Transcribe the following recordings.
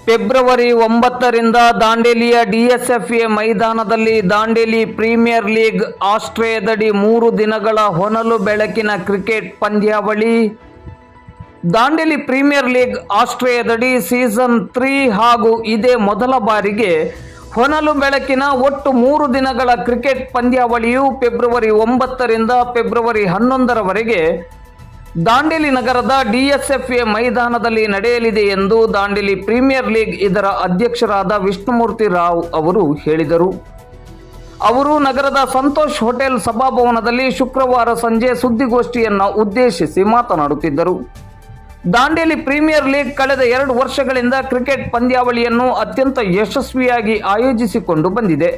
February 9ರಿಂದ ದಾಂಡೇಲಿಯ ಡಿಎಸ್ಎಫ್ಎ ಮೈದಾನದಲ್ಲಿ Dandeli premier league ಆಶ್ರಯದಡಿ 3 ದಿನಗಳ ಹೊನಲು ಬೆಳಕಿನ ಕ್ರಿಕೆಟ್ ಪಂದ್ಯಾವಳಿ. ದಾಂಡೇಲಿ ಪ್ರೀಮಿಯರ್ ಲೀಗ್ ಆಶ್ರಯದಡಿ ಸೀಸನ್ 3 ಹಾಗೂ ಇದೇ ಮೊದಲ ಬಾರಿಗೆ ಹೊನಲು ಬೆಳಕಿನ ಒಟ್ಟು 3 ದಿನಗಳ ಕ್ರಿಕೆಟ್ ಪಂದ್ಯಾವಳಿಯು ಫೆಬ್ರವರಿ 9ರಿಂದ ಫೆಬ್ರವರಿ 11ರವರೆಗೆ ದಾಂಡೇಲಿ ನಗರದ ಡಿಎಸ್ಎಫ್ಎ ಮೈದಾನದಲ್ಲಿ ನಡೆಯಲಿದೆ ಎಂದು ದಾಂಡೇಲಿ ಪ್ರೀಮಿಯರ್ ಲೀಗ್ ಇದರ ಅಧ್ಯಕ್ಷರಾದ ವಿಷ್ಣುಮೂರ್ತಿ ರಾವ್ ಅವರು ಹೇಳಿದರು. ಅವರು ನಗರದ ಸಂತೋಷ್ ಹೋಟೆಲ್ ಸಭಾಭವನದಲ್ಲಿ ಶುಕ್ರವಾರ ಸಂಜೆ ಸುದ್ದಿಗೋಷ್ಠಿಯನ್ನು ಉದ್ದೇಶಿಸಿ ಮಾತನಾಡುತ್ತಿದ್ದರು. ದಾಂಡೇಲಿ ಪ್ರೀಮಿಯರ್ ಲೀಗ್ ಕಳೆದ 2 ವರ್ಷಗಳಿಂದ ಕ್ರಿಕೆಟ್ ಪಂದ್ಯಾವಳಿಯನ್ನು ಅತ್ಯಂತ ಯಶಸ್ವಿಯಾಗಿ ಆಯೋಜಿಸಿಕೊಂಡು ಬಂದಿದೆ.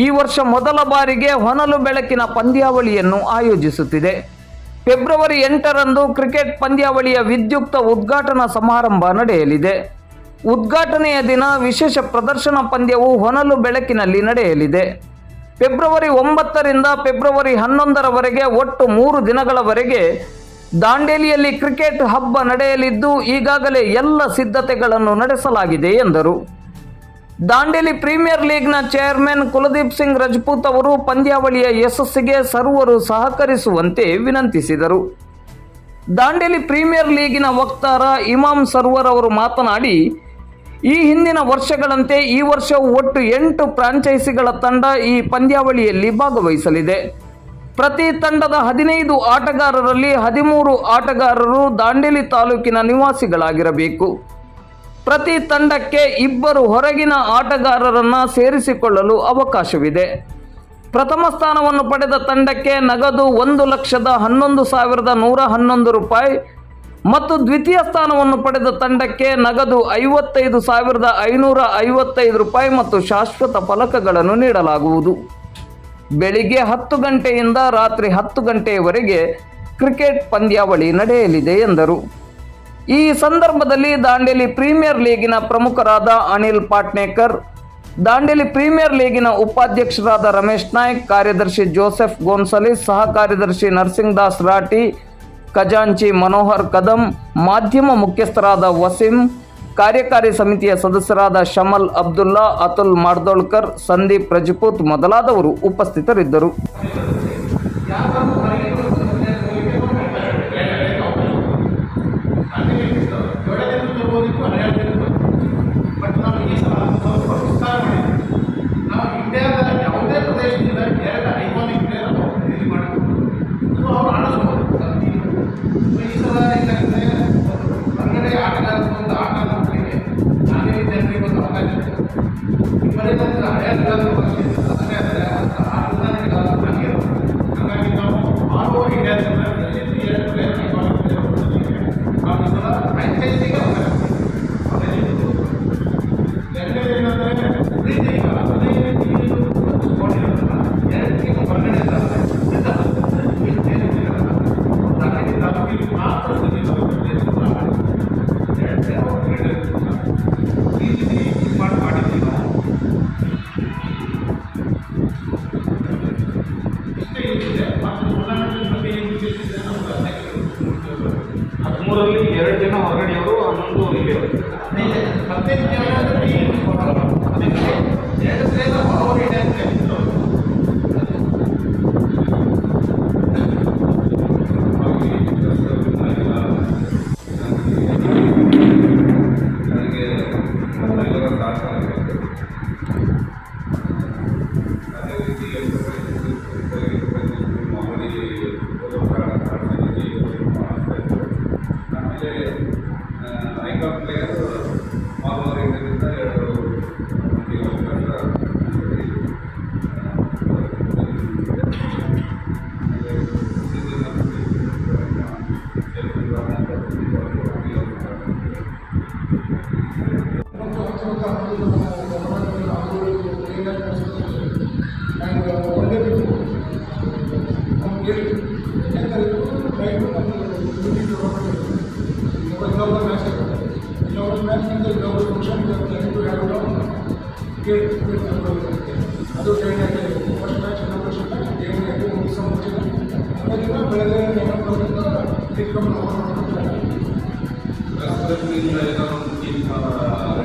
ಈ ವರ್ಷ ಮೊದಲ ಬಾರಿಗೆ ಹೊನಲು ಬೆಳಕಿನ ಪಂದ್ಯಾವಳಿಯನ್ನು ಆಯೋಜಿಸುತ್ತಿದೆ. ಫೆಬ್ರವರಿ 8ರಂದು ಕ್ರಿಕೆಟ್ ಪಂದ್ಯಾವಳಿಯ ವಿದ್ಯುಕ್ತ ಉದ್ಘಾಟನಾ ಸಮಾರಂಭ ನಡೆಯಲಿದೆ. ಉದ್ಘಾಟನೆಯ ದಿನ ವಿಶೇಷ ಪ್ರದರ್ಶನ ಪಂದ್ಯವು ಹೊನಲು ಬೆಳಕಿನಲ್ಲಿ ನಡೆಯಲಿದೆ. ಫೆಬ್ರವರಿ 9ರಿಂದ ಫೆಬ್ರವರಿ 11ರವರೆಗೆ ಒಟ್ಟು 3 ದಿನಗಳವರೆಗೆ ದಾಂಡೇಲಿಯಲ್ಲಿ ಕ್ರಿಕೆಟ್ ಹಬ್ಬ ನಡೆಯಲಿದ್ದು ಈಗಾಗಲೇ ಎಲ್ಲ ಸಿದ್ಧತೆಗಳನ್ನು ನಡೆಸಲಾಗಿದೆ ಎಂದರು. ದಾಂಡೇಲಿ ಪ್ರೀಮಿಯರ್ ಲೀಗ್ನ ಚೇರ್ಮನ್ ಕುಲದೀಪ್ ಸಿಂಗ್ ರಜಪೂತ್ ಅವರು ಪಂದ್ಯಾವಳಿಯ ಯಶಸ್ಸಿಗೆ ಸರ್ವರು ಸಹಕರಿಸುವಂತೆ ವಿನಂತಿಸಿದರು. ದಾಂಡೇಲಿ ಪ್ರೀಮಿಯರ್ ಲೀಗಿನ ವಕ್ತಾರ ಇಮಾಮ್ ಸರ್ವರ್ ಅವರು ಮಾತನಾಡಿ, ಈ ಹಿಂದಿನ ವರ್ಷಗಳಂತೆ ಈ ವರ್ಷವೂ ಒಟ್ಟು 8 ಫ್ರಾಂಚೈಸಿಗಳ ತಂಡ ಈ ಪಂದ್ಯಾವಳಿಯಲ್ಲಿ ಭಾಗವಹಿಸಲಿದೆ. ಪ್ರತಿ ತಂಡದ 15 ಆಟಗಾರರಲ್ಲಿ 13 ಆಟಗಾರರು ದಾಂಡೇಲಿ ತಾಲೂಕಿನ ನಿವಾಸಿಗಳಾಗಿರಬೇಕು. ಪ್ರತಿ ತಂಡಕ್ಕೆ 2 ಹೊರಗಿನ ಆಟಗಾರರನ್ನು ಸೇರಿಸಿಕೊಳ್ಳಲು ಅವಕಾಶವಿದೆ. ಪ್ರಥಮ ಸ್ಥಾನವನ್ನು ಪಡೆದ ತಂಡಕ್ಕೆ ನಗದು 1,11,111 ರೂಪಾಯಿ ಮತ್ತು ದ್ವಿತೀಯ ಸ್ಥಾನವನ್ನು ಪಡೆದ ತಂಡಕ್ಕೆ ನಗದು 55,555 ರೂಪಾಯಿ ಮತ್ತು ಶಾಶ್ವತ ಫಲಕಗಳನ್ನು ನೀಡಲಾಗುವುದು. ಬೆಳಿಗ್ಗೆ 10 ಗಂಟೆಯಿಂದ ರಾತ್ರಿ 10 ಗಂಟೆಯವರೆಗೆ ಕ್ರಿಕೆಟ್ ಪಂದ್ಯಾವಳಿ ನಡೆಯಲಿದೆ ಎಂದರು. ಈ ಸಂದರ್ಭದಲ್ಲಿ ದಾಂಡೇಲಿ ಪ್ರೀಮಿಯರ್ ಲೀಗಿನ ಪ್ರಮುಖರಾದ ಅನಿಲ್ ಪಾಟ್ನೇಕರ್, ದಾಂಡೇಲಿ ಪ್ರೀಮಿಯರ್ ಲೀಗಿನ ಉಪಾಧ್ಯಕ್ಷರಾದ ರಮೇಶ್ ನಾಯ್ಕ್, ಕಾರ್ಯದರ್ಶಿ ಜೋಸೆಫ್ ಗೋನ್ಸಲಿಸ್, ಸಹ ಕಾರ್ಯದರ್ಶಿ ನರ್ಸಿಂಗ್ ದಾಸ್ ರಾಠಿ, ಖಜಾಂಚಿ ಮನೋಹರ್ ಕದಂ, ಮಾಧ್ಯಮ ಮುಖ್ಯಸ್ಥರಾದ ವಸೀಂ, ಕಾರ್ಯಕಾರಿ ಸಮಿತಿಯ ಸದಸ್ಯರಾದ ಶಮಲ್ ಅಬ್ದುಲ್ಲಾ, ಅತುಲ್ ಮಾರ್ದೋಳ್ಕರ್, ಸಂದೀಪ್ ರಜಪೂತ್ ಮೊದಲಾದವರು ಉಪಸ್ಥಿತರಿದ್ದರು. ಮೂರಲ್ಲಿ 2 ಜನ ಹೊರಗಡೆಯವರು, 11 ಇಲ್ಲಿಯವರು. ಐಕಾನ್ ಪ್ಲೇಯರ್ ಮಾರ್ಗದಿಂದ 2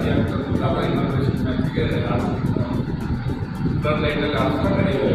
ಬೆಳಗ್ಗೆ ಇನಾಗ್ರೇಷನ್ ಮ್ಯಾಚ್ಗೆ ಥರ್ಡ್ ಲೈನಲ್ಲಿ ಆಡಿಸ್ಕೊಂಡು ನಡೆಯುತ್ತೆ.